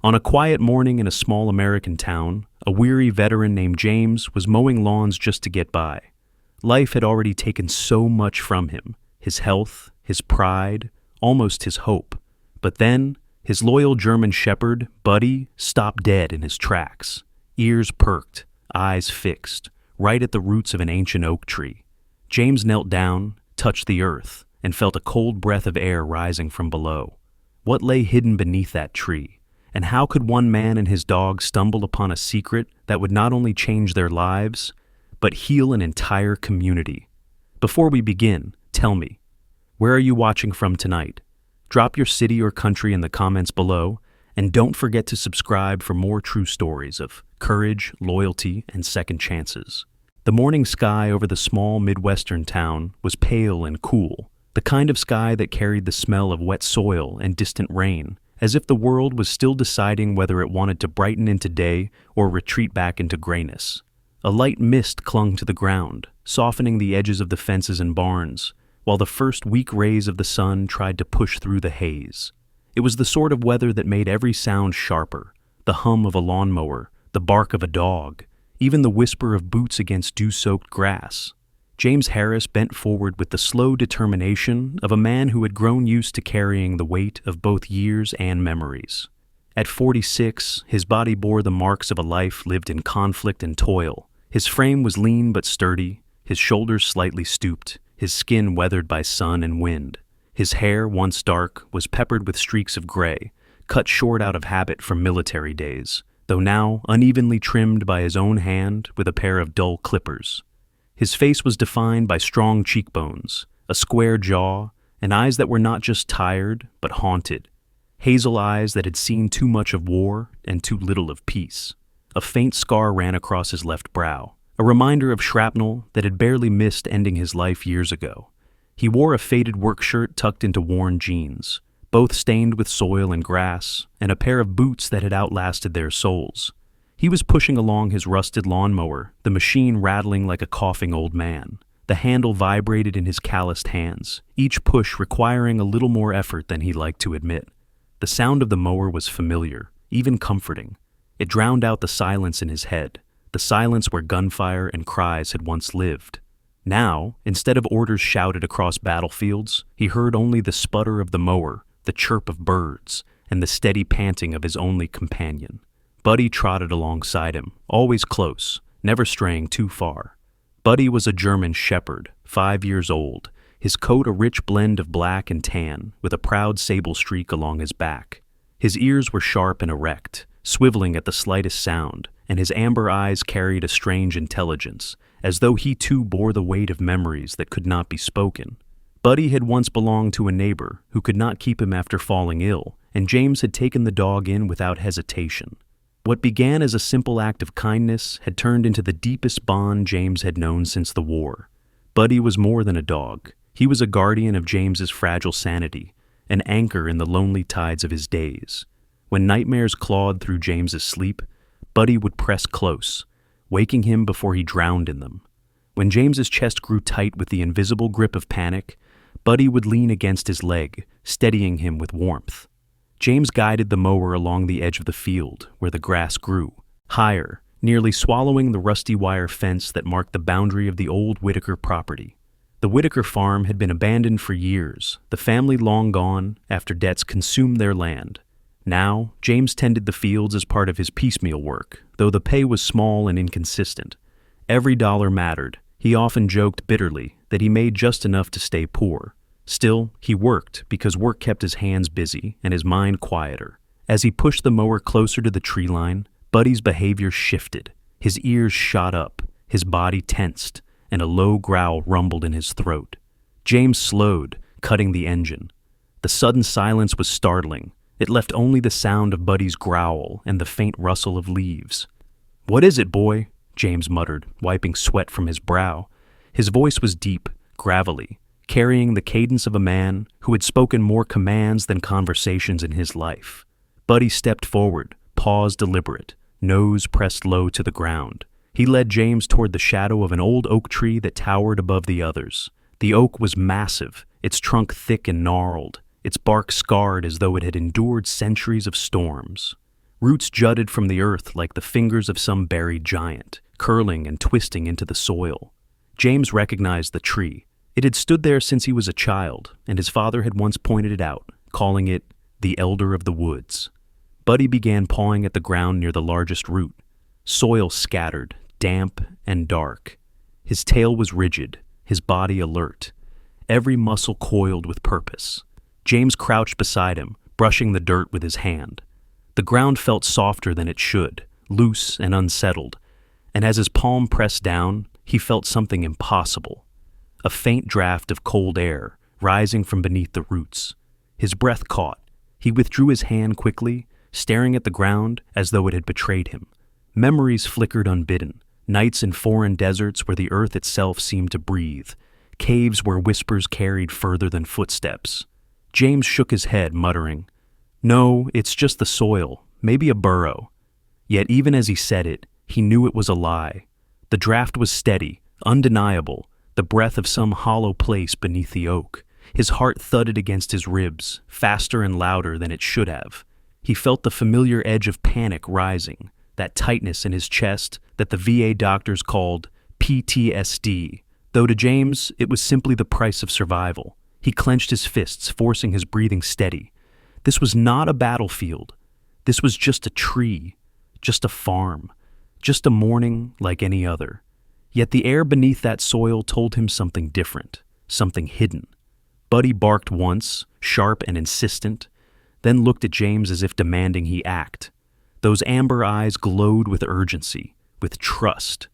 On a quiet morning in a small American town, a weary veteran named James was mowing lawns just to get by. Life had already taken so much from him, his health, his pride, almost his hope. But then, his loyal German shepherd, Buddy, stopped dead in his tracks, ears perked, eyes fixed, right at the roots of an ancient oak tree. James knelt down, touched the earth, and felt a cold breath of air rising from below. What lay hidden beneath that tree? And how could one man and his dog stumble upon a secret that would not only change their lives, but heal an entire community? Before we begin, tell me, where are you watching from tonight? Drop your city or country in the comments below, and don't forget to subscribe for more true stories of courage, loyalty, and second chances. The morning sky over the small Midwestern town was pale and cool, the kind of sky that carried the smell of wet soil and distant rain, as if the world was still deciding whether it wanted to brighten into day or retreat back into grayness. A light mist clung to the ground, softening the edges of the fences and barns, while the first weak rays of the sun tried to push through the haze. It was the sort of weather that made every sound sharper, the hum of a lawnmower, the bark of a dog, even the whisper of boots against dew-soaked grass. James Harris bent forward with the slow determination of a man who had grown used to carrying the weight of both years and memories. At 46, his body bore the marks of a life lived in conflict and toil. His frame was lean but sturdy, his shoulders slightly stooped, his skin weathered by sun and wind. His hair, once dark, was peppered with streaks of gray, cut short out of habit from military days, though now unevenly trimmed by his own hand with a pair of dull clippers. His face was defined by strong cheekbones, a square jaw, and eyes that were not just tired, but haunted. Hazel eyes that had seen too much of war and too little of peace. A faint scar ran across his left brow, a reminder of shrapnel that had barely missed ending his life years ago. He wore a faded work shirt tucked into worn jeans, both stained with soil and grass, and a pair of boots that had outlasted their soles. He was pushing along his rusted lawnmower, the machine rattling like a coughing old man. The handle vibrated in his calloused hands, each push requiring a little more effort than he liked to admit. The sound of the mower was familiar, even comforting. It drowned out the silence in his head, the silence where gunfire and cries had once lived. Now, instead of orders shouted across battlefields, he heard only the sputter of the mower, the chirp of birds, and the steady panting of his only companion. Buddy trotted alongside him, always close, never straying too far. Buddy was a German shepherd, 5 years old, his coat a rich blend of black and tan, with a proud sable streak along his back. His ears were sharp and erect, swiveling at the slightest sound, and his amber eyes carried a strange intelligence, as though he too bore the weight of memories that could not be spoken. Buddy had once belonged to a neighbor who could not keep him after falling ill, and James had taken the dog in without hesitation. What began as a simple act of kindness had turned into the deepest bond James had known since the war. Buddy was more than a dog. He was a guardian of James's fragile sanity, an anchor in the lonely tides of his days. When nightmares clawed through James's sleep, Buddy would press close, waking him before he drowned in them. When James's chest grew tight with the invisible grip of panic, Buddy would lean against his leg, steadying him with warmth. James guided the mower along the edge of the field, where the grass grew, higher, nearly swallowing the rusty wire fence that marked the boundary of the old Whitaker property. The Whitaker farm had been abandoned for years, the family long gone after debts consumed their land. Now, James tended the fields as part of his piecemeal work, though the pay was small and inconsistent. Every dollar mattered. He often joked bitterly that he made just enough to stay poor. Still, he worked because work kept his hands busy and his mind quieter. As he pushed the mower closer to the tree line, Buddy's behavior shifted. His ears shot up, his body tensed, and a low growl rumbled in his throat. James slowed, cutting the engine. The sudden silence was startling. It left only the sound of Buddy's growl and the faint rustle of leaves. "What is it, boy?" James muttered, wiping sweat from his brow. His voice was deep, gravelly, carrying the cadence of a man who had spoken more commands than conversations in his life. Buddy stepped forward, paws deliberate, nose pressed low to the ground. He led James toward the shadow of an old oak tree that towered above the others. The oak was massive, its trunk thick and gnarled, its bark scarred as though it had endured centuries of storms. Roots jutted from the earth like the fingers of some buried giant, curling and twisting into the soil. James recognized the tree. It had stood there since he was a child, and his father had once pointed it out, calling it the Elder of the Woods. Buddy began pawing at the ground near the largest root. Soil scattered, damp and dark. His tail was rigid, his body alert. Every muscle coiled with purpose. James crouched beside him, brushing the dirt with his hand. The ground felt softer than it should, loose and unsettled, and as his palm pressed down, he felt something impossible. A faint draft of cold air, rising from beneath the roots. His breath caught. He withdrew his hand quickly, staring at the ground as though it had betrayed him. Memories flickered unbidden. Nights in foreign deserts where the earth itself seemed to breathe. Caves where whispers carried further than footsteps. James shook his head, muttering, "No, it's just the soil, maybe a burrow." Yet even as he said it, he knew it was a lie. The draft was steady, undeniable, the breath of some hollow place beneath the oak. His heart thudded against his ribs, faster and louder than it should have. He felt the familiar edge of panic rising, that tightness in his chest that the VA doctors called PTSD, though to James it was simply the price of survival. He clenched his fists, forcing his breathing steady. This was not a battlefield. This was just a tree, just a farm, just a morning like any other. Yet the air beneath that soil told him something different, something hidden. Buddy barked once, sharp and insistent, then looked at James as if demanding he act. Those amber eyes glowed with urgency, with trust.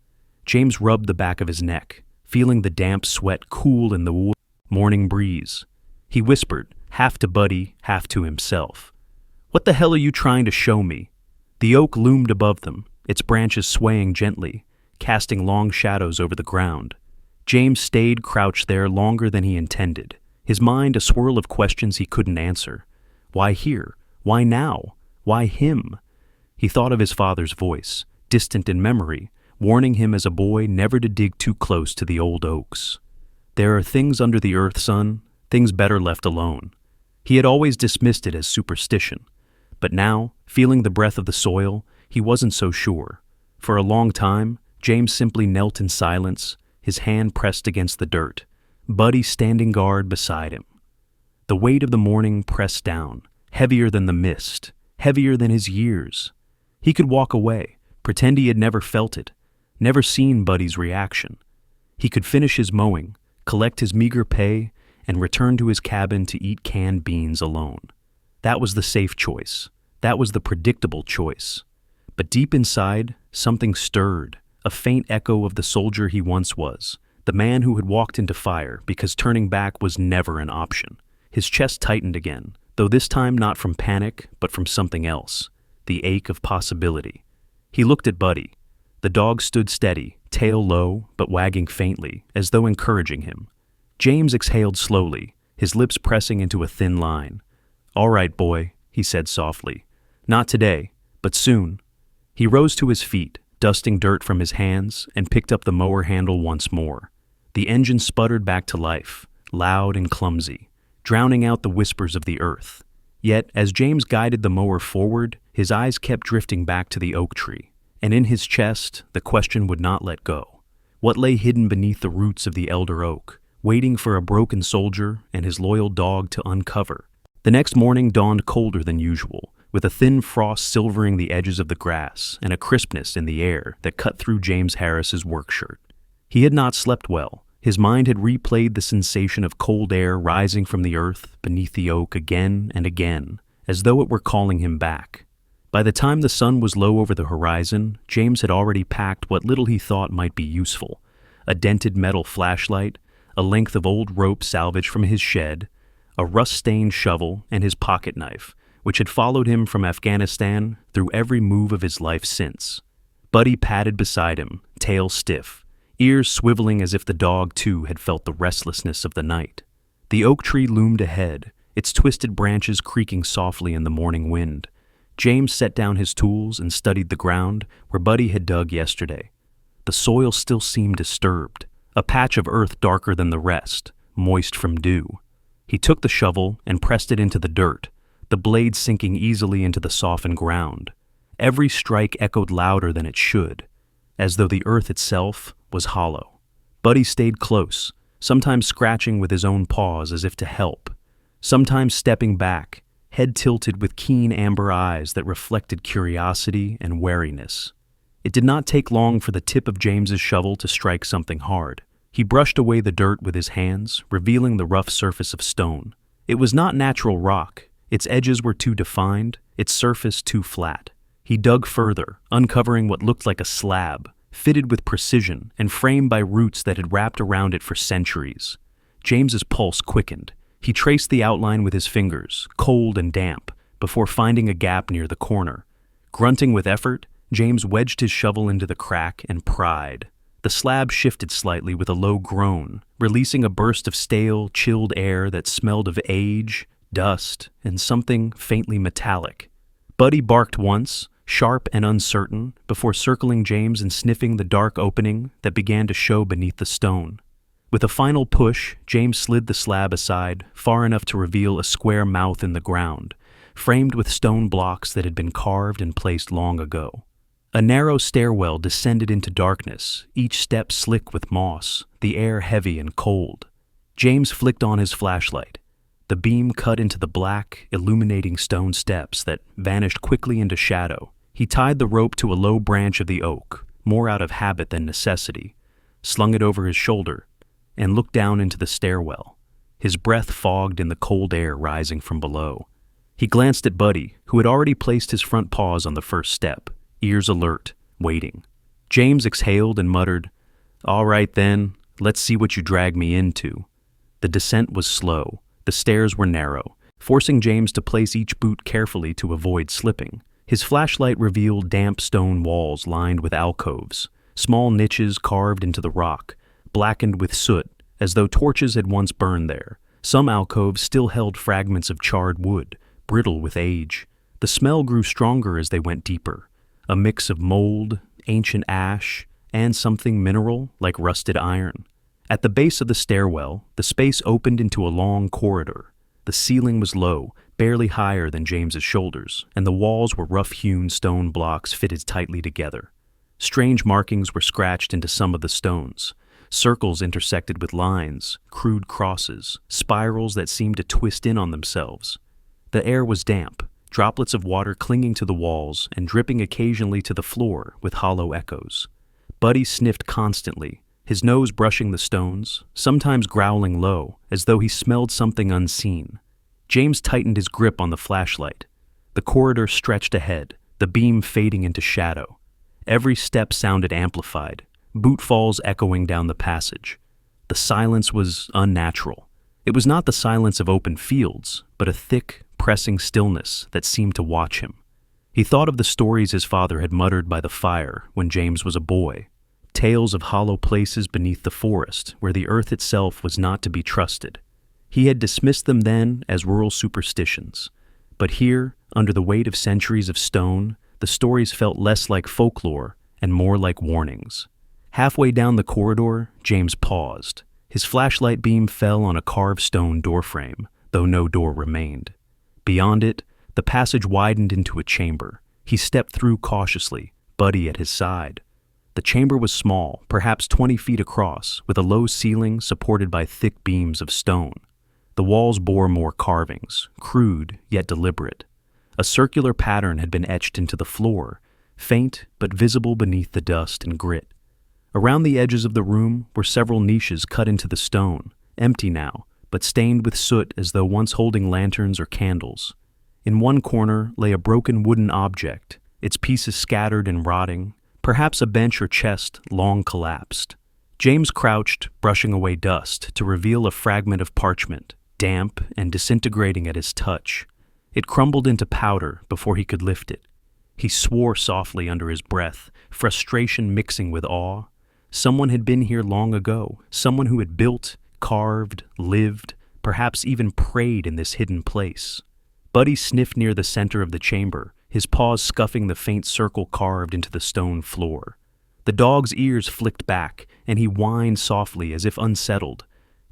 James rubbed the back of his neck, feeling the damp sweat cool in the morning breeze. He whispered, half to Buddy, half to himself, "What the hell are you trying to show me?" The oak loomed above them, its branches swaying gently, casting long shadows over the ground. James stayed crouched there longer than he intended, his mind a swirl of questions he couldn't answer. Why here? Why now? Why him? He thought of his father's voice, distant in memory, warning him as a boy never to dig too close to the old oaks. There are things under the earth, son, things better left alone. He had always dismissed it as superstition, but now, feeling the breath of the soil, he wasn't so sure. For a long time, James simply knelt in silence, his hand pressed against the dirt, Buddy standing guard beside him. The weight of the morning pressed down, heavier than the mist, heavier than his years. He could walk away, pretend he had never felt it, never seen Buddy's reaction. He could finish his mowing, collect his meager pay, and return to his cabin to eat canned beans alone. That was the safe choice. That was the predictable choice. But deep inside, something stirred, a faint echo of the soldier he once was, the man who had walked into fire because turning back was never an option. His chest tightened again, though this time not from panic, but from something else, the ache of possibility. He looked at Buddy. The dog stood steady, tail low, but wagging faintly, as though encouraging him. James exhaled slowly, his lips pressing into a thin line. "All right, boy," he said softly. "Not today, but soon." He rose to his feet, dusting dirt from his hands, and picked up the mower handle once more. The engine sputtered back to life, loud and clumsy, drowning out the whispers of the earth. Yet, as James guided the mower forward, his eyes kept drifting back to the oak tree, and in his chest, the question would not let go. What lay hidden beneath the roots of the elder oak, waiting for a broken soldier and his loyal dog to uncover? The next morning dawned colder than usual, with a thin frost silvering the edges of the grass and a crispness in the air that cut through James Harris's work shirt. He had not slept well. His mind had replayed the sensation of cold air rising from the earth beneath the oak again and again, as though it were calling him back. By the time the sun was low over the horizon, James had already packed what little he thought might be useful: a dented metal flashlight, a length of old rope salvaged from his shed, a rust-stained shovel, and his pocket knife, which had followed him from Afghanistan through every move of his life since. Buddy padded beside him, tail stiff, ears swiveling as if the dog too had felt the restlessness of the night. The oak tree loomed ahead, its twisted branches creaking softly in the morning wind. James set down his tools and studied the ground where Buddy had dug yesterday. The soil still seemed disturbed, a patch of earth darker than the rest, moist from dew. He took the shovel and pressed it into the dirt, the blade sinking easily into the softened ground. Every strike echoed louder than it should, as though the earth itself was hollow. Buddy stayed close, sometimes scratching with his own paws as if to help, sometimes stepping back, head tilted with keen amber eyes that reflected curiosity and wariness. It did not take long for the tip of James's shovel to strike something hard. He brushed away the dirt with his hands, revealing the rough surface of stone. It was not natural rock. Its edges were too defined, its surface too flat. He dug further, uncovering what looked like a slab, fitted with precision and framed by roots that had wrapped around it for centuries. James's pulse quickened. He traced the outline with his fingers, cold and damp, before finding a gap near the corner. Grunting with effort, James wedged his shovel into the crack and pried. The slab shifted slightly with a low groan, releasing a burst of stale, chilled air that smelled of age, dust, and something faintly metallic. Buddy barked once, sharp and uncertain, before circling James and sniffing the dark opening that began to show beneath the stone. With a final push, James slid the slab aside, far enough to reveal a square mouth in the ground, framed with stone blocks that had been carved and placed long ago. A narrow stairwell descended into darkness, each step slick with moss, the air heavy and cold. James flicked on his flashlight. The beam cut into the black, illuminating stone steps that vanished quickly into shadow. He tied the rope to a low branch of the oak, more out of habit than necessity, slung it over his shoulder, and looked down into the stairwell, his breath fogged in the cold air rising from below. He glanced at Buddy, who had already placed his front paws on the first step, ears alert, waiting. James exhaled and muttered, "All right then, let's see what you drag me into." The descent was slow. The stairs were narrow, forcing James to place each boot carefully to avoid slipping. His flashlight revealed damp stone walls lined with alcoves, small niches carved into the rock, blackened with soot, as though torches had once burned there. Some alcoves still held fragments of charred wood, brittle with age. The smell grew stronger as they went deeper, a mix of mold, ancient ash, and something mineral like rusted iron. At the base of the stairwell, the space opened into a long corridor. The ceiling was low, barely higher than James's shoulders, and the walls were rough-hewn stone blocks fitted tightly together. Strange markings were scratched into some of the stones. Circles intersected with lines, crude crosses, spirals that seemed to twist in on themselves. The air was damp, droplets of water clinging to the walls and dripping occasionally to the floor with hollow echoes. Buddy sniffed constantly, his nose brushing the stones, sometimes growling low, as though he smelled something unseen. James tightened his grip on the flashlight. The corridor stretched ahead, the beam fading into shadow. Every step sounded amplified, boot falls echoing down the passage. The silence was unnatural. It was not the silence of open fields, but a thick, pressing stillness that seemed to watch him. He thought of the stories his father had muttered by the fire when James was a boy, tales of hollow places beneath the forest where the earth itself was not to be trusted. He had dismissed them then as rural superstitions, but here, under the weight of centuries of stone, the stories felt less like folklore and more like warnings. Halfway down the corridor, James paused. His flashlight beam fell on a carved stone doorframe, though no door remained. Beyond it, the passage widened into a chamber. He stepped through cautiously, Buddy at his side. The chamber was small, perhaps 20 feet across, with a low ceiling supported by thick beams of stone. The walls bore more carvings, crude yet deliberate. A circular pattern had been etched into the floor, faint but visible beneath the dust and grit. Around the edges of the room were several niches cut into the stone, empty now, but stained with soot as though once holding lanterns or candles. In one corner lay a broken wooden object, its pieces scattered and rotting, perhaps a bench or chest long collapsed. James crouched, brushing away dust, to reveal a fragment of parchment, damp and disintegrating at his touch. It crumbled into powder before he could lift it. He swore softly under his breath, frustration mixing with awe. Someone had been here long ago, someone who had built, carved, lived, perhaps even prayed in this hidden place. Buddy sniffed near the center of the chamber, his paws scuffing the faint circle carved into the stone floor. The dog's ears flicked back, and he whined softly as if unsettled.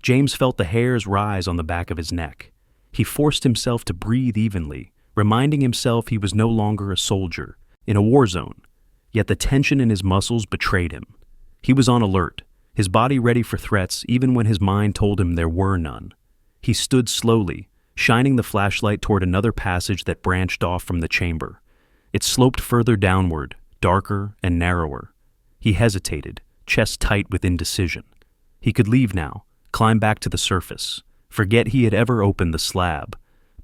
James felt the hairs rise on the back of his neck. He forced himself to breathe evenly, reminding himself he was no longer a soldier, in a war zone, yet the tension in his muscles betrayed him. He was on alert, his body ready for threats even when his mind told him there were none. He stood slowly, shining the flashlight toward another passage that branched off from the chamber. It sloped further downward, darker and narrower. He hesitated, chest tight with indecision. He could leave now, climb back to the surface, forget he had ever opened the slab.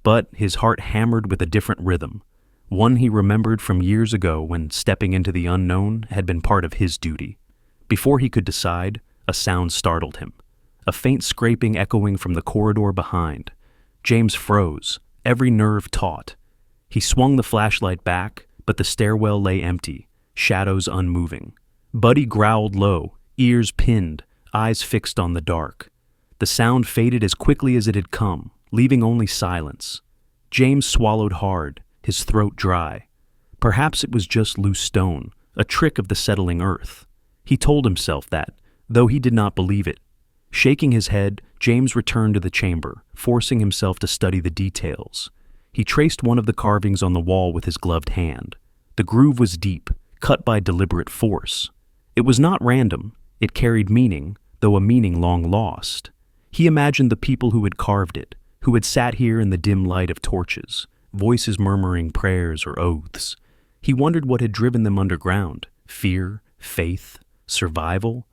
But his heart hammered with a different rhythm, one he remembered from years ago when stepping into the unknown had been part of his duty. Before he could decide, a sound startled him, a faint scraping echoing from the corridor behind. James froze, every nerve taut. He swung the flashlight back, but the stairwell lay empty, shadows unmoving. Buddy growled low, ears pinned, eyes fixed on the dark. The sound faded as quickly as it had come, leaving only silence. James swallowed hard, his throat dry. Perhaps it was just loose stone, a trick of the settling earth. He told himself that, though he did not believe it. Shaking his head, James returned to the chamber, forcing himself to study the details. He traced one of the carvings on the wall with his gloved hand. The groove was deep, cut by deliberate force. It was not random. It carried meaning, though a meaning long lost. He imagined the people who had carved it, who had sat here in the dim light of torches, voices murmuring prayers or oaths. He wondered what had driven them underground: fear, faith, survival.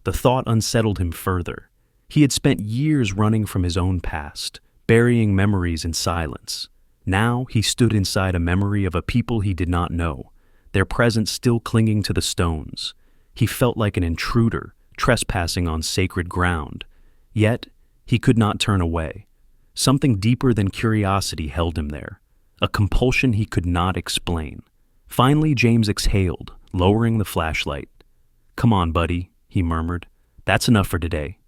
The thought unsettled him further. He had spent years running from his own past, burying memories in silence. Now he stood inside a memory of a people he did not know, their presence still clinging to the stones. He felt like an intruder, trespassing on sacred ground. Yet, he could not turn away. Something deeper than curiosity held him there, a compulsion he could not explain. Finally, James exhaled, lowering the flashlight. "Come on, buddy," he murmured. "That's enough for today."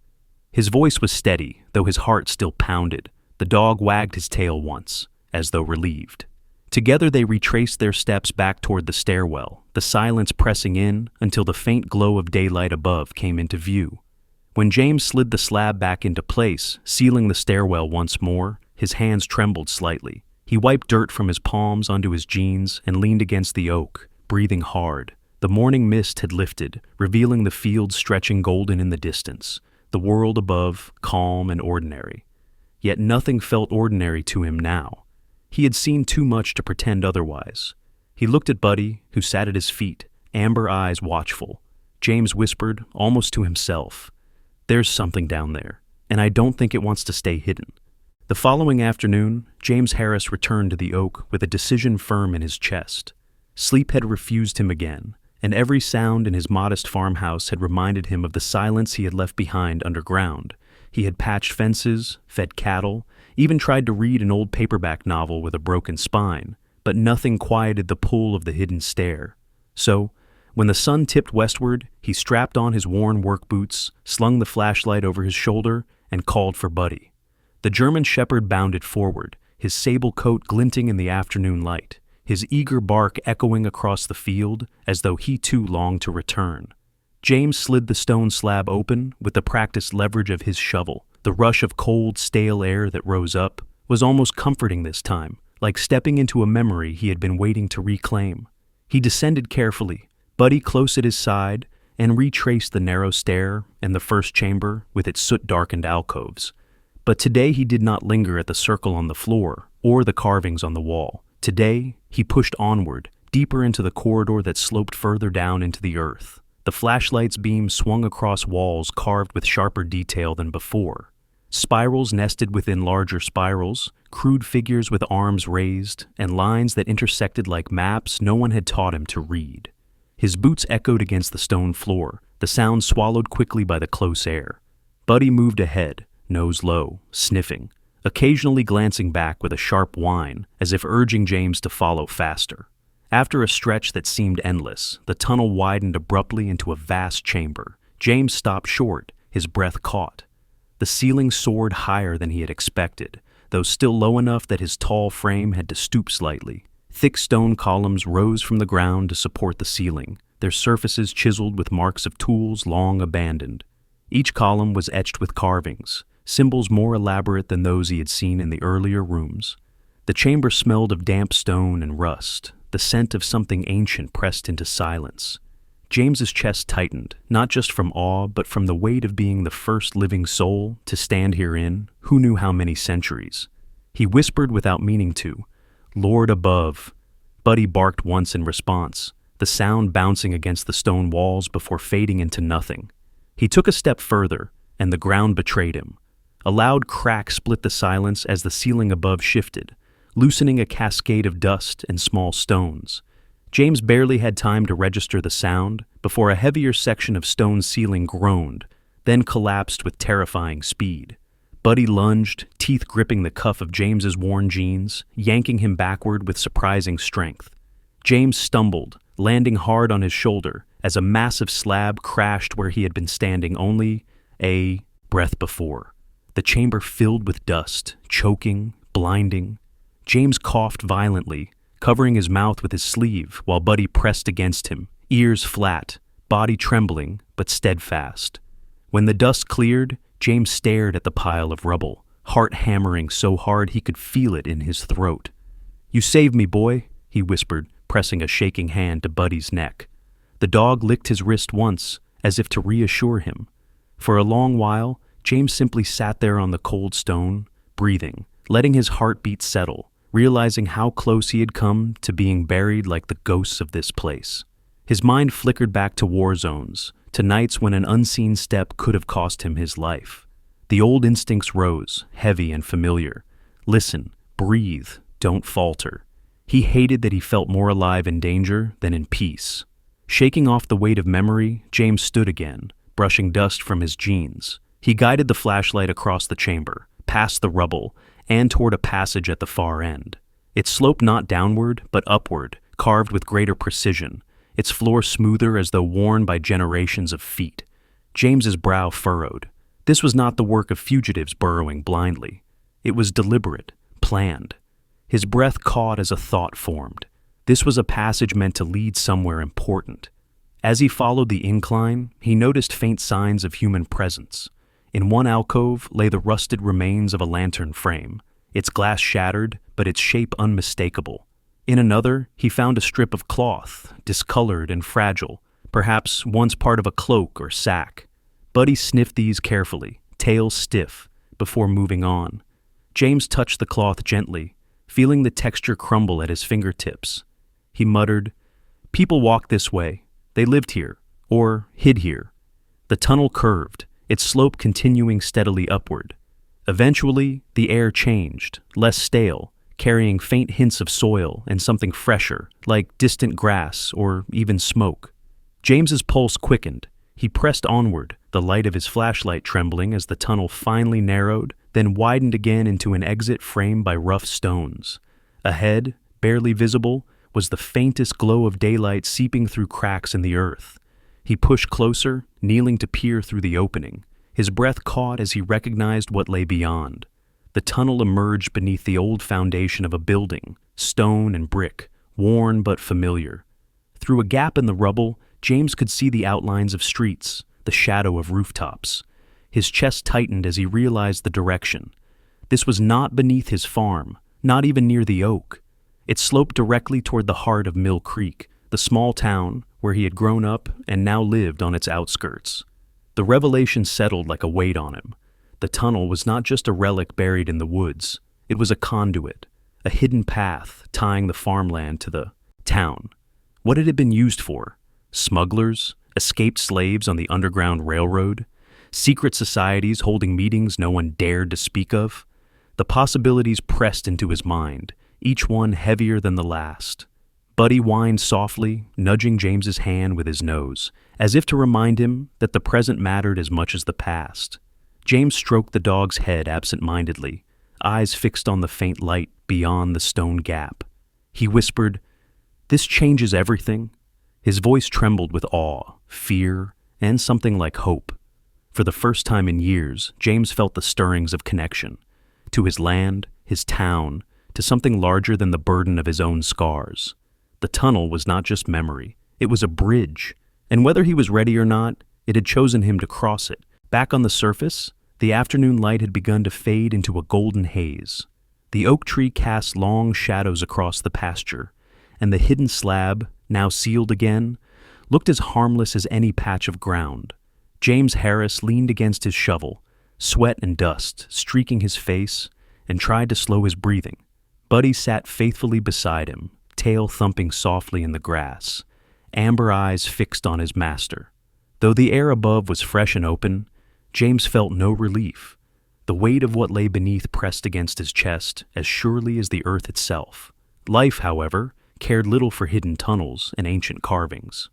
His voice was steady, though his heart still pounded. The dog wagged his tail once, as though relieved. Together they retraced their steps back toward the stairwell, the silence pressing in until the faint glow of daylight above came into view. When James slid the slab back into place, sealing the stairwell once more, his hands trembled slightly. He wiped dirt from his palms onto his jeans and leaned against the oak, breathing hard. The morning mist had lifted, revealing the fields stretching golden in the distance, the world above calm and ordinary. Yet nothing felt ordinary to him now. He had seen too much to pretend otherwise. He looked at Buddy, who sat at his feet, amber eyes watchful. James whispered, almost to himself, "There's something down there, and I don't think it wants to stay hidden." The following afternoon, James Harris returned to the oak with a decision firm in his chest. Sleep had refused him again, and every sound in his modest farmhouse had reminded him of the silence he had left behind underground. He had patched fences, fed cattle, even tried to read an old paperback novel with a broken spine, but nothing quieted the pull of the hidden stair. So, when the sun tipped westward, he strapped on his worn work boots, slung the flashlight over his shoulder, and called for Buddy. The German shepherd bounded forward, his sable coat glinting in the afternoon light, his eager bark echoing across the field as though he too longed to return. James slid the stone slab open with the practiced leverage of his shovel. The rush of cold, stale air that rose up was almost comforting this time, like stepping into a memory he had been waiting to reclaim. He descended carefully, Buddy close at his side, and retraced the narrow stair and the first chamber with its soot-darkened alcoves. But today he did not linger at the circle on the floor or the carvings on the wall. Today, he pushed onward, deeper into the corridor that sloped further down into the earth. The flashlight's beam swung across walls carved with sharper detail than before. Spirals nested within larger spirals, crude figures with arms raised, and lines that intersected like maps no one had taught him to read. His boots echoed against the stone floor, the sound swallowed quickly by the close air. Buddy moved ahead, nose low, sniffing, occasionally glancing back with a sharp whine, as if urging James to follow faster. After a stretch that seemed endless, the tunnel widened abruptly into a vast chamber. James stopped short, his breath caught. The ceiling soared higher than he had expected, though still low enough that his tall frame had to stoop slightly. Thick stone columns rose from the ground to support the ceiling, their surfaces chiseled with marks of tools long abandoned. Each column was etched with carvings, symbols more elaborate than those he had seen in the earlier rooms. The chamber smelled of damp stone and rust, the scent of something ancient pressed into silence. James's chest tightened, not just from awe, but from the weight of being the first living soul to stand herein, who knew how many centuries. He whispered without meaning to, "Lord above." Buddy barked once in response, the sound bouncing against the stone walls before fading into nothing. He took a step further, and the ground betrayed him. A loud crack split the silence as the ceiling above shifted, loosening a cascade of dust and small stones. James barely had time to register the sound before a heavier section of stone ceiling groaned, then collapsed with terrifying speed. Buddy lunged, teeth gripping the cuff of James's worn jeans, yanking him backward with surprising strength. James stumbled, landing hard on his shoulder as a massive slab crashed where he had been standing only a breath before. The chamber filled with dust, choking, blinding. James coughed violently, covering his mouth with his sleeve while Buddy pressed against him, ears flat, body trembling but steadfast. When the dust cleared, James stared at the pile of rubble, heart hammering so hard he could feel it in his throat. "You saved me, boy," he whispered, pressing a shaking hand to Buddy's neck. The dog licked his wrist once, as if to reassure him. For a long while, James simply sat there on the cold stone, breathing, letting his heartbeat settle, realizing how close he had come to being buried like the ghosts of this place. His mind flickered back to war zones, to nights when an unseen step could have cost him his life. The old instincts rose, heavy and familiar. Listen, breathe, don't falter. He hated that he felt more alive in danger than in peace. Shaking off the weight of memory, James stood again, brushing dust from his jeans. He guided the flashlight across the chamber, past the rubble, and toward a passage at the far end. It sloped not downward, but upward, carved with greater precision, its floor smoother as though worn by generations of feet. James's brow furrowed. This was not the work of fugitives burrowing blindly. It was deliberate, planned. His breath caught as a thought formed. This was a passage meant to lead somewhere important. As he followed the incline, he noticed faint signs of human presence. In one alcove lay the rusted remains of a lantern frame, its glass shattered, but its shape unmistakable. In another, he found a strip of cloth, discolored and fragile, perhaps once part of a cloak or sack. Buddy sniffed these carefully, tail stiff, before moving on. James touched the cloth gently, feeling the texture crumble at his fingertips. He muttered, "People walked this way. They lived here, or hid here." The tunnel curved, its slope continuing steadily upward. Eventually, the air changed, less stale, carrying faint hints of soil and something fresher, like distant grass or even smoke. James's pulse quickened. He pressed onward, the light of his flashlight trembling as the tunnel finally narrowed, then widened again into an exit framed by rough stones. Ahead, barely visible, was the faintest glow of daylight seeping through cracks in the earth. He pushed closer, kneeling to peer through the opening. His breath caught as he recognized what lay beyond. The tunnel emerged beneath the old foundation of a building, stone and brick, worn but familiar. Through a gap in the rubble, James could see the outlines of streets, the shadow of rooftops. His chest tightened as he realized the direction. This was not beneath his farm, not even near the oak. It sloped directly toward the heart of Mill Creek, the small town where he had grown up and now lived on its outskirts. The revelation settled like a weight on him. The tunnel was not just a relic buried in the woods. It was a conduit, a hidden path tying the farmland to the town. What had it been used for? Smugglers? Escaped slaves on the Underground Railroad? Secret societies holding meetings no one dared to speak of? The possibilities pressed into his mind, each one heavier than the last. Buddy whined softly, nudging James's hand with his nose, as if to remind him that the present mattered as much as the past. James stroked the dog's head absent-mindedly, eyes fixed on the faint light beyond the stone gap. He whispered, "This changes everything." His voice trembled with awe, fear, and something like hope. For the first time in years, James felt the stirrings of connection. To his land, his town, to something larger than the burden of his own scars. The tunnel was not just memory, it was a bridge, and whether he was ready or not, it had chosen him to cross it. Back on the surface, the afternoon light had begun to fade into a golden haze. The oak tree cast long shadows across the pasture, and the hidden slab, now sealed again, looked as harmless as any patch of ground. James Harris leaned against his shovel, sweat and dust streaking his face, and tried to slow his breathing. Buddy sat faithfully beside him, tail thumping softly in the grass, amber eyes fixed on his master. Though the air above was fresh and open, James felt no relief. The weight of what lay beneath pressed against his chest as surely as the earth itself. Life, however, cared little for hidden tunnels and ancient carvings.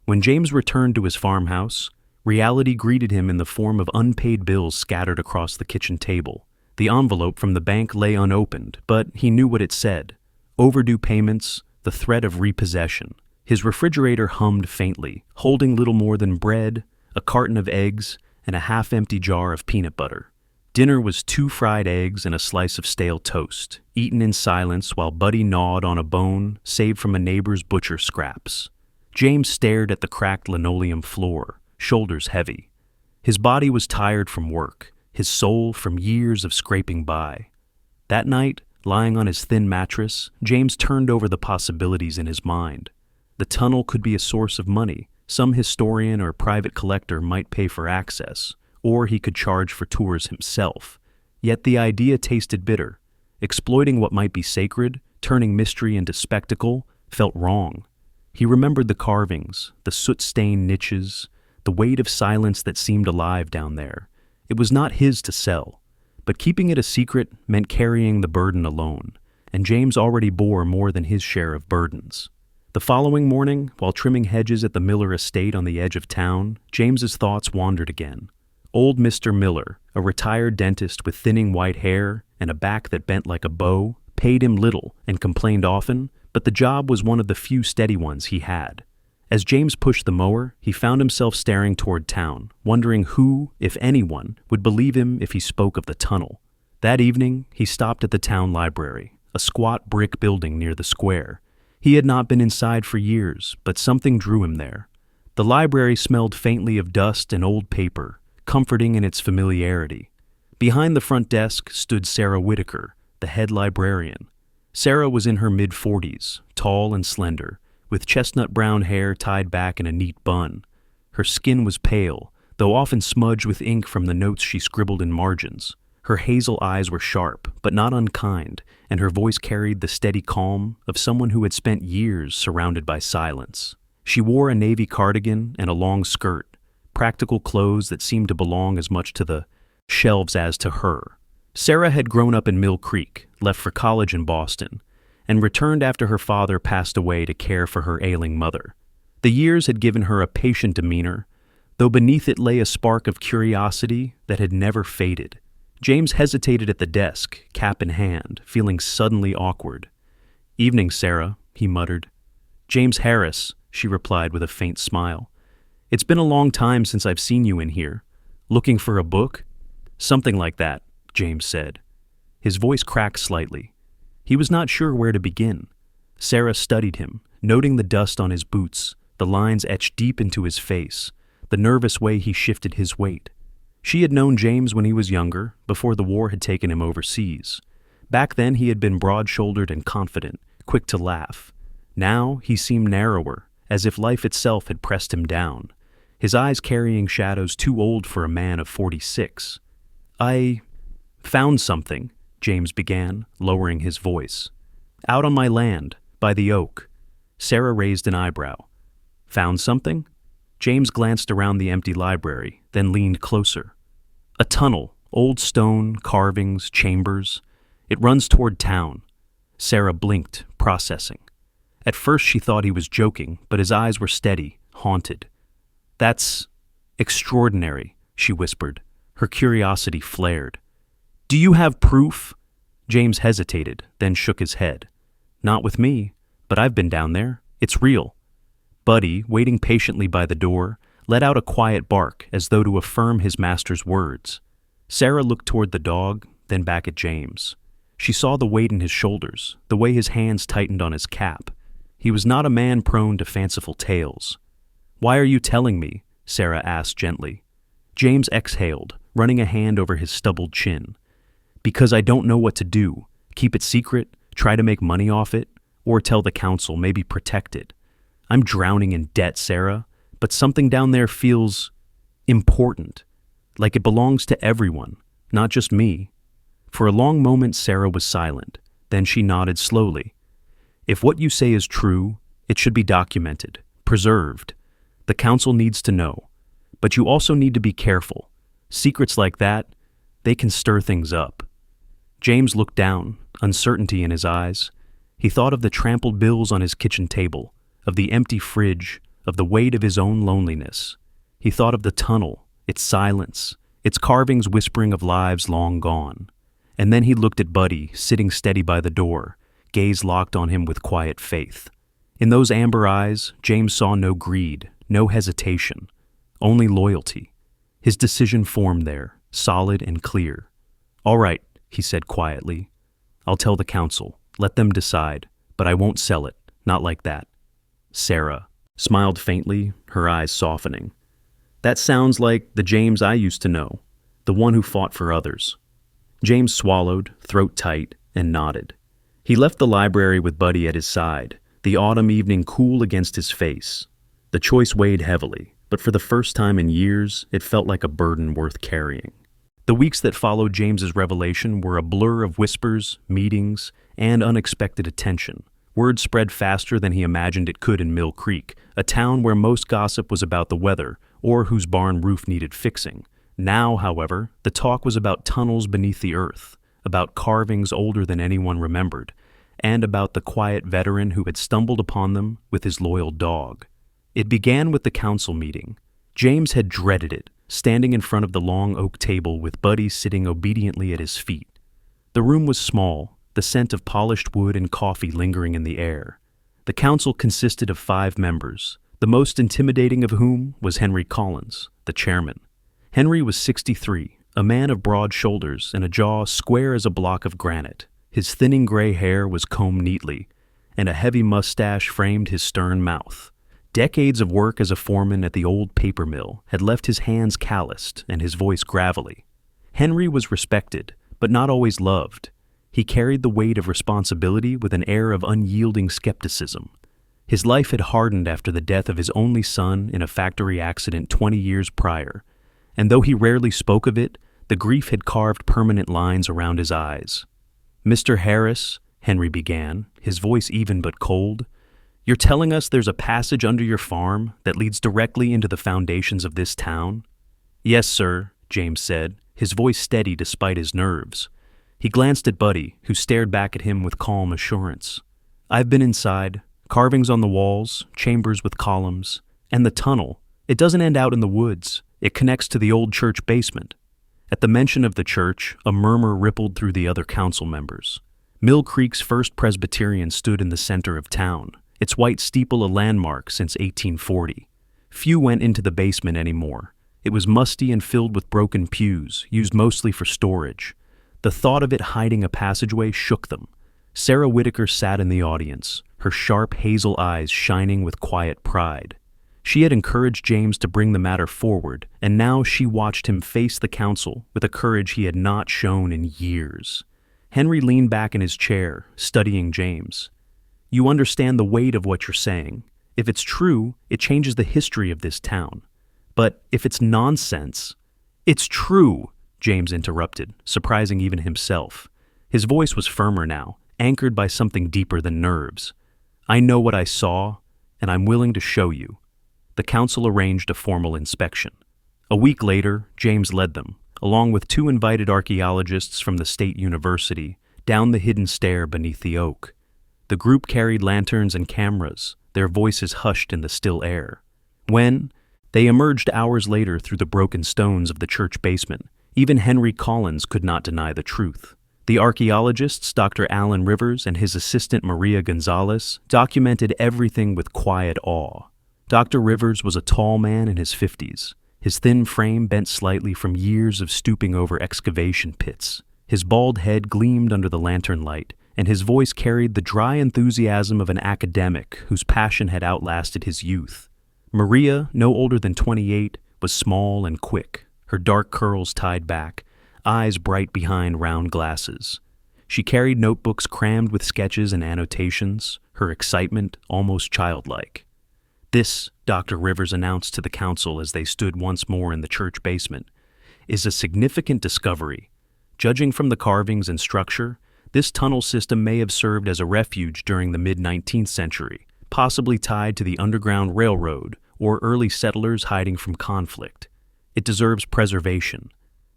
When James returned to his farmhouse, reality greeted him in the form of unpaid bills scattered across the kitchen table. The envelope from the bank lay unopened, but he knew what it said. Overdue payments, the threat of repossession. His refrigerator hummed faintly, holding little more than bread, a carton of eggs, and a half-empty jar of peanut butter. Dinner was 2 fried eggs and a slice of stale toast, eaten in silence while Buddy gnawed on a bone saved from a neighbor's butcher scraps. James stared at the cracked linoleum floor, shoulders heavy. His body was tired from work, his soul from years of scraping by. That night, lying on his thin mattress, James turned over the possibilities in his mind. The tunnel could be a source of money. Some historian or private collector might pay for access, or he could charge for tours himself. Yet the idea tasted bitter. Exploiting what might be sacred, turning mystery into spectacle, felt wrong. He remembered the carvings, the soot-stained niches, the weight of silence that seemed alive down there. It was not his to sell, but keeping it a secret meant carrying the burden alone, and James already bore more than his share of burdens. The following morning, while trimming hedges at the Miller estate on the edge of town, James's thoughts wandered again. Old Mr. Miller, a retired dentist with thinning white hair and a back that bent like a bow, paid him little and complained often, but the job was one of the few steady ones he had. As James pushed the mower, he found himself staring toward town, wondering who, if anyone, would believe him if he spoke of the tunnel. That evening, he stopped at the town library, a squat brick building near the square. He had not been inside for years, but something drew him there. The library smelled faintly of dust and old paper, comforting in its familiarity. Behind the front desk stood Sarah Whitaker, the head librarian. Sarah was in her mid-40s, tall and slender, with chestnut brown hair tied back in a neat bun. Her skin was pale, though often smudged with ink from the notes she scribbled in margins. Her hazel eyes were sharp, but not unkind, and her voice carried the steady calm of someone who had spent years surrounded by silence. She wore a navy cardigan and a long skirt, practical clothes that seemed to belong as much to the shelves as to her. Sarah had grown up in Mill Creek, left for college in Boston, and returned after her father passed away to care for her ailing mother. The years had given her a patient demeanor, though beneath it lay a spark of curiosity that had never faded. James hesitated at the desk, cap in hand, feeling suddenly awkward. "Evening, Sarah," he muttered. "James Harris," she replied with a faint smile. "It's been a long time since I've seen you in here. Looking for a book?" "Something like that," James said. His voice cracked slightly. He was not sure where to begin. Sarah studied him, noting the dust on his boots, the lines etched deep into his face, the nervous way he shifted his weight. She had known James when he was younger, before the war had taken him overseas. Back then he had been broad-shouldered and confident, quick to laugh. Now he seemed narrower, as if life itself had pressed him down, his eyes carrying shadows too old for a man of 46. "I found something," James began, lowering his voice. "Out on my land, by the oak." Sarah raised an eyebrow. "Found something?" James glanced around the empty library, then leaned closer. "A tunnel, old stone, carvings, chambers. It runs toward town." Sarah blinked, processing. At first she thought he was joking, but his eyes were steady, haunted. "That's extraordinary," she whispered. Her curiosity flared. "Do you have proof?" James hesitated, then shook his head. "Not with me, but I've been down there. It's real." Buddy, waiting patiently by the door, let out a quiet bark as though to affirm his master's words. Sarah looked toward the dog, then back at James. She saw the weight in his shoulders, the way his hands tightened on his cap. He was not a man prone to fanciful tales. "Why are you telling me?" Sarah asked gently. James exhaled, running a hand over his stubbled chin. "Because I don't know what to do. Keep it secret, try to make money off it, or tell the council, maybe protect it. I'm drowning in debt, Sarah, but something down there feels important, like it belongs to everyone, not just me. For a long moment, Sarah was silent. Then she nodded slowly. If what you say is true, it should be documented, preserved. The council needs to know. But you also need to be careful. Secrets like that, they can stir things up. James looked down, uncertainty in his eyes. He thought of the trampled bills on his kitchen table, of the empty fridge, of the weight of his own loneliness. He thought of the tunnel, its silence, its carvings whispering of lives long gone. And then he looked at Buddy, sitting steady by the door, gaze locked on him with quiet faith. In those amber eyes, James saw no greed, no hesitation, only loyalty. His decision formed there, solid and clear. All right, he said quietly. I'll tell the council. Let them decide, but I won't sell it, not like that. Sarah smiled faintly, her eyes softening. That sounds like the James I used to know, the one who fought for others. James swallowed, throat tight, and nodded. He left the library with Buddy at his side, the autumn evening cool against his face. The choice weighed heavily, but for the first time in years, it felt like a burden worth carrying. The weeks that followed James's revelation were a blur of whispers, meetings, and unexpected attention. Word spread faster than he imagined it could in Mill Creek, a town where most gossip was about the weather or whose barn roof needed fixing. Now, however, the talk was about tunnels beneath the earth, about carvings older than anyone remembered, and about the quiet veteran who had stumbled upon them with his loyal dog. It began with the council meeting. James had dreaded it, standing in front of the long oak table with Buddy sitting obediently at his feet. The room was small, the scent of polished wood and coffee lingering in the air. The council consisted of 5 members, the most intimidating of whom was Henry Collins, the chairman. Henry was 63, a man of broad shoulders and a jaw square as a block of granite. His thinning gray hair was combed neatly, and a heavy mustache framed his stern mouth. Decades of work as a foreman at the old paper mill had left his hands calloused and his voice gravelly. Henry was respected, but not always loved. He carried the weight of responsibility with an air of unyielding skepticism. His life had hardened after the death of his only son in a factory accident 20 years prior, and though he rarely spoke of it, the grief had carved permanent lines around his eyes. "Mr. Harris," Henry began, his voice even but cold, "you're telling us there's a passage under your farm that leads directly into the foundations of this town?" "Yes, sir," James said, his voice steady despite his nerves. He glanced at Buddy, who stared back at him with calm assurance. "I've been inside, carvings on the walls, chambers with columns, and the tunnel. It doesn't end out in the woods. It connects to the old church basement." At the mention of the church, a murmur rippled through the other council members. Mill Creek's First Presbyterian stood in the center of town, its white steeple a landmark since 1840. Few went into the basement anymore. It was musty and filled with broken pews, used mostly for storage. The thought of it hiding a passageway shook them. Sarah Whitaker sat in the audience, her sharp hazel eyes shining with quiet pride. She had encouraged James to bring the matter forward, and now she watched him face the council with a courage he had not shown in years. Henry leaned back in his chair, studying James. "You understand the weight of what you're saying. If it's true, it changes the history of this town. But if it's nonsense—" "It's true," James interrupted, surprising even himself. His voice was firmer now, anchored by something deeper than nerves. "I know what I saw, and I'm willing to show you." The council arranged a formal inspection. A week later, James led them, along with 2 invited archaeologists from the State University, down the hidden stair beneath the oak. The group carried lanterns and cameras, their voices hushed in the still air. When they emerged hours later through the broken stones of the church basement, even Henry Collins could not deny the truth. The archaeologists, Dr. Alan Rivers and his assistant Maria Gonzalez, documented everything with quiet awe. Dr. Rivers was a tall man in his 50s, his thin frame bent slightly from years of stooping over excavation pits. His bald head gleamed under the lantern light, and his voice carried the dry enthusiasm of an academic whose passion had outlasted his youth. Maria, no older than 28, was small and quick, her dark curls tied back, eyes bright behind round glasses. She carried notebooks crammed with sketches and annotations, her excitement almost childlike. "This," Dr. Rivers announced to the council as they stood once more in the church basement, "is a significant discovery. Judging from the carvings and structure, this tunnel system may have served as a refuge during the mid-19th century, possibly tied to the Underground Railroad or early settlers hiding from conflict. It deserves preservation."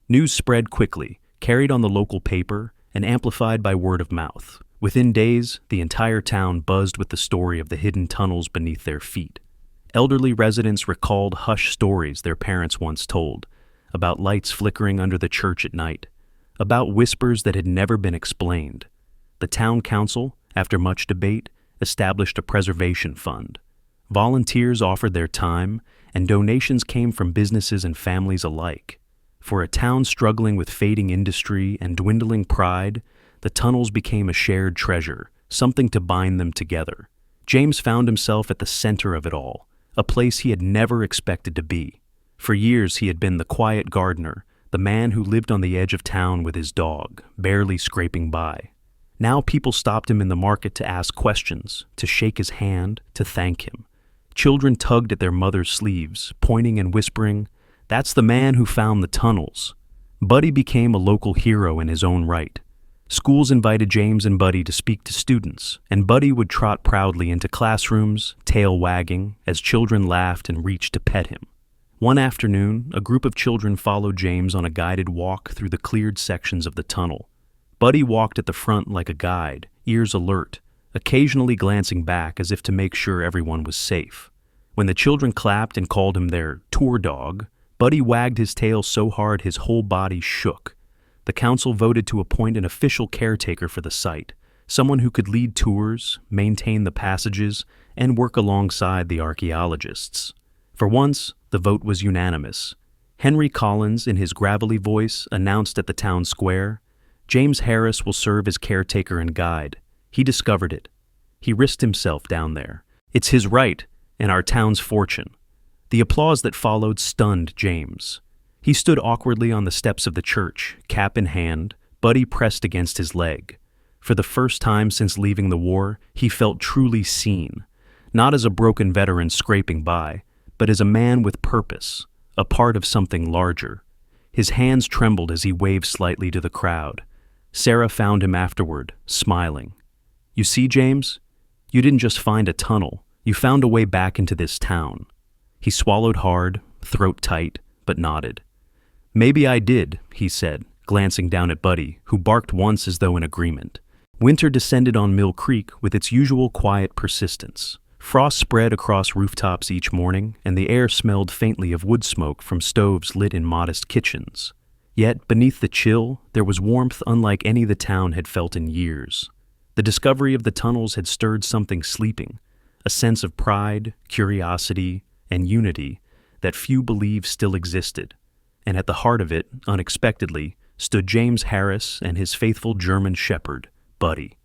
News spread quickly, carried on the local paper, and amplified by word of mouth. Within days, the entire town buzzed with the story of the hidden tunnels beneath their feet. Elderly residents recalled hushed stories their parents once told, about lights flickering under the church at night, about whispers that had never been explained. The town council, after much debate, established a preservation fund. Volunteers offered their time, and donations came from businesses and families alike. For a town struggling with fading industry and dwindling pride, the tunnels became a shared treasure, something to bind them together. James found himself at the center of it all, a place he had never expected to be. For years he had been the quiet gardener, the man who lived on the edge of town with his dog, barely scraping by. Now people stopped him in the market to ask questions, to shake his hand, to thank him. Children tugged at their mother's sleeves, pointing and whispering, "That's the man who found the tunnels." Buddy became a local hero in his own right. Schools invited James and Buddy to speak to students, and Buddy would trot proudly into classrooms, tail wagging, as children laughed and reached to pet him. One afternoon, a group of children followed James on a guided walk through the cleared sections of the tunnel. Buddy walked at the front like a guide, ears alert, occasionally glancing back as if to make sure everyone was safe. When the children clapped and called him their tour dog, Buddy wagged his tail so hard his whole body shook. The council voted to appoint an official caretaker for the site, someone who could lead tours, maintain the passages, and work alongside the archaeologists. For once, the vote was unanimous. Henry Collins, in his gravelly voice, announced at the town square, "James Harris will serve as caretaker and guide. He discovered it. He risked himself down there. It's his right and our town's fortune." The applause that followed stunned James. He stood awkwardly on the steps of the church, cap in hand, Buddy pressed against his leg. For the first time since leaving the war, he felt truly seen, not as a broken veteran scraping by, but as a man with purpose, a part of something larger. His hands trembled as he waved slightly to the crowd. Sarah found him afterward, smiling. "You see, James? You didn't just find a tunnel, you found a way back into this town." He swallowed hard, throat tight, but nodded. "Maybe I did," he said, glancing down at Buddy, who barked once as though in agreement. Winter descended on Mill Creek with its usual quiet persistence. Frost spread across rooftops each morning, and the air smelled faintly of wood smoke from stoves lit in modest kitchens. Yet, beneath the chill, there was warmth unlike any the town had felt in years. The discovery of the tunnels had stirred something sleeping, a sense of pride, curiosity, and unity that few believed still existed. And at the heart of it, unexpectedly, stood James Harris and his faithful German shepherd, Buddy.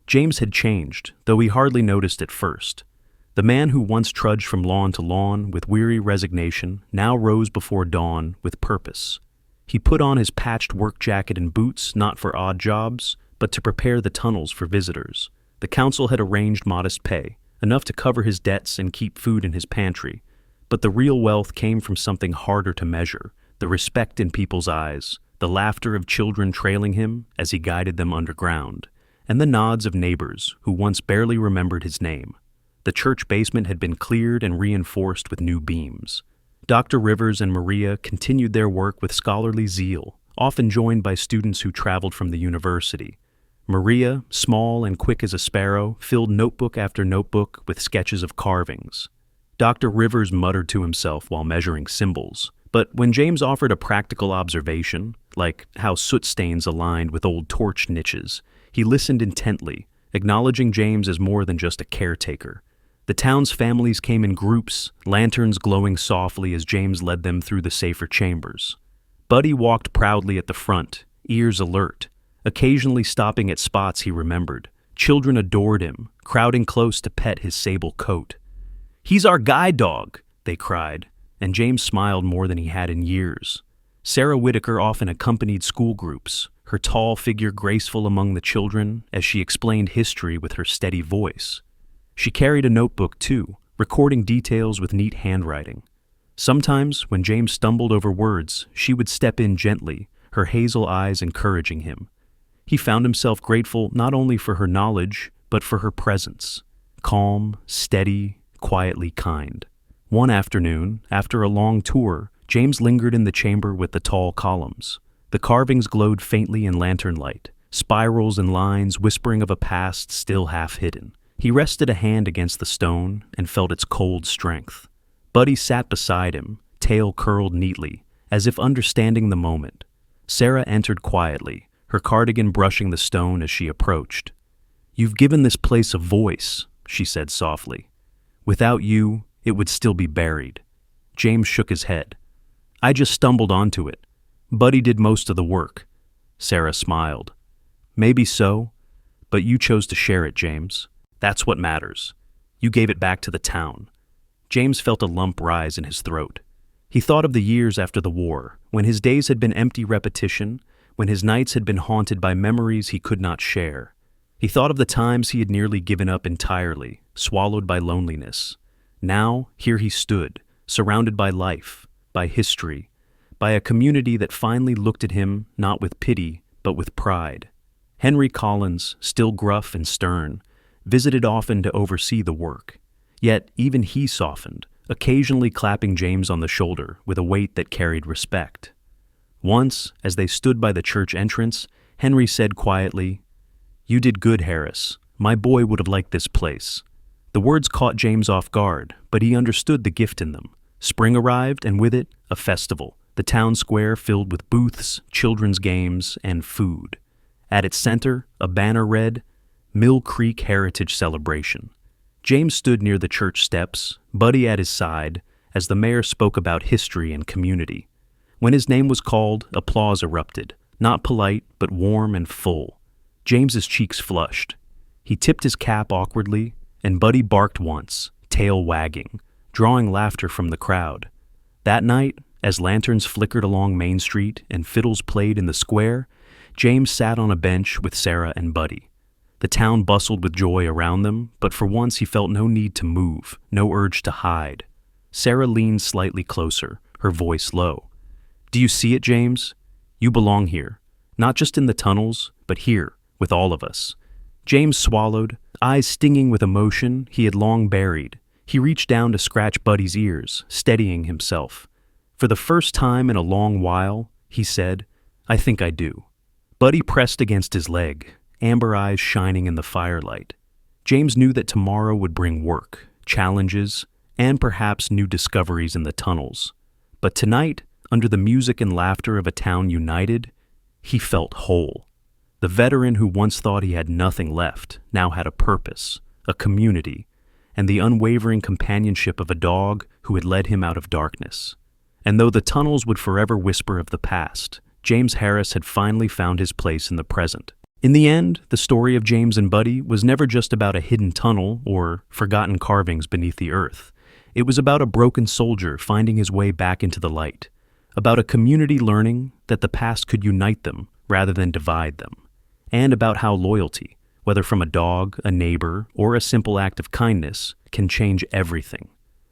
James had changed, though he hardly noticed at first. The man who once trudged from lawn to lawn with weary resignation now rose before dawn with purpose. He put on his patched work jacket and boots not for odd jobs, but to prepare the tunnels for visitors. The council had arranged modest pay, enough to cover his debts and keep food in his pantry. But the real wealth came from something harder to measure, the respect in people's eyes, the laughter of children trailing him as he guided them underground, and the nods of neighbors who once barely remembered his name. The church basement had been cleared and reinforced with new beams. Dr. Rivers and Maria continued their work with scholarly zeal, often joined by students who traveled from the university. Maria, small and quick as a sparrow, filled notebook after notebook with sketches of carvings. Dr. Rivers muttered to himself while measuring symbols, but when James offered a practical observation, like how soot stains aligned with old torch niches, he listened intently, acknowledging James as more than just a caretaker. The town's families came in groups, lanterns glowing softly as James led them through the safer chambers. Buddy walked proudly at the front, ears alert, occasionally stopping at spots he remembered. Children adored him, crowding close to pet his sable coat. "He's our guide dog," they cried, and James smiled more than he had in years. Sarah Whitaker often accompanied school groups, her tall figure graceful among the children as she explained history with her steady voice. She carried a notebook too, recording details with neat handwriting. Sometimes, when James stumbled over words, she would step in gently, her hazel eyes encouraging him. He found himself grateful not only for her knowledge, but for her presence. Calm, steady, quietly kind. One afternoon, after a long tour, James lingered in the chamber with the tall columns. The carvings glowed faintly in lantern light, spirals and lines whispering of a past still half hidden. He rested a hand against the stone and felt its cold strength. Buddy sat beside him, tail curled neatly, as if understanding the moment. Sarah entered quietly, her cardigan brushing the stone as she approached. "You've given this place a voice," she said softly. "Without you, it would still be buried." James shook his head. "I just stumbled onto it. Buddy did most of the work." Sarah smiled. "Maybe so, but you chose to share it, James. That's what matters. You gave it back to the town." James felt a lump rise in his throat. He thought of the years after the war, when his days had been empty repetition, when his nights had been haunted by memories he could not share. He thought of the times he had nearly given up entirely, swallowed by loneliness. Now, here he stood, surrounded by life, by history, by a community that finally looked at him not with pity, but with pride. Henry Collins, still gruff and stern, visited often to oversee the work. Yet even he softened, occasionally clapping James on the shoulder with a weight that carried respect. Once, as they stood by the church entrance, Henry said quietly, "You did good, Harris. My boy would have liked this place." The words caught James off guard, but he understood the gift in them. Spring arrived, and with it, a festival, the town square filled with booths, children's games, and food. At its center, a banner read, "Mill Creek Heritage Celebration." James stood near the church steps, Buddy at his side, as the mayor spoke about history and community. When his name was called, applause erupted, not polite, but warm and full. James's cheeks flushed. He tipped his cap awkwardly, and Buddy barked once, tail wagging, drawing laughter from the crowd. That night, as lanterns flickered along Main Street and fiddles played in the square, James sat on a bench with Sarah and Buddy. The town bustled with joy around them, but for once he felt no need to move, no urge to hide. Sarah leaned slightly closer, her voice low. "Do you see it, James? You belong here, not just in the tunnels, but here, with all of us." James swallowed, eyes stinging with emotion he had long buried. He reached down to scratch Buddy's ears, steadying himself. "For the first time in a long while," he said, "I think I do." Buddy pressed against his leg, amber eyes shining in the firelight. James knew that tomorrow would bring work, challenges, and perhaps new discoveries in the tunnels. But tonight, under the music and laughter of a town united, he felt whole. The veteran who once thought he had nothing left now had a purpose, a community, and the unwavering companionship of a dog who had led him out of darkness. And though the tunnels would forever whisper of the past, James Harris had finally found his place in the present. In the end, the story of James and Buddy was never just about a hidden tunnel or forgotten carvings beneath the earth. It was about a broken soldier finding his way back into the light, about a community learning that the past could unite them rather than divide them, and about how loyalty, whether from a dog, a neighbor, or a simple act of kindness, can change everything.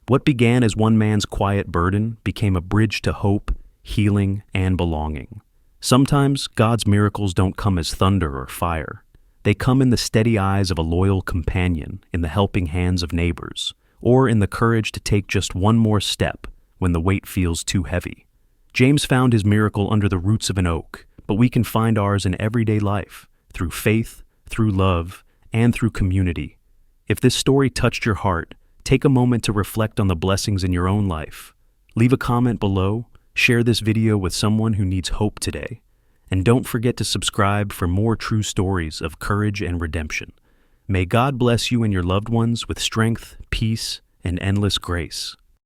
What began as one man's quiet burden became a bridge to hope, healing, and belonging. Sometimes God's miracles don't come as thunder or fire. They come in the steady eyes of a loyal companion, in the helping hands of neighbors, or in the courage to take just one more step when the weight feels too heavy. James found his miracle under the roots of an oak, but we can find ours in everyday life, through faith, through love, and through community. If this story touched your heart, take a moment to reflect on the blessings in your own life. Leave a comment below, share this video with someone who needs hope today, and don't forget to subscribe for more true stories of courage and redemption. May God bless you and your loved ones with strength, peace, and endless grace.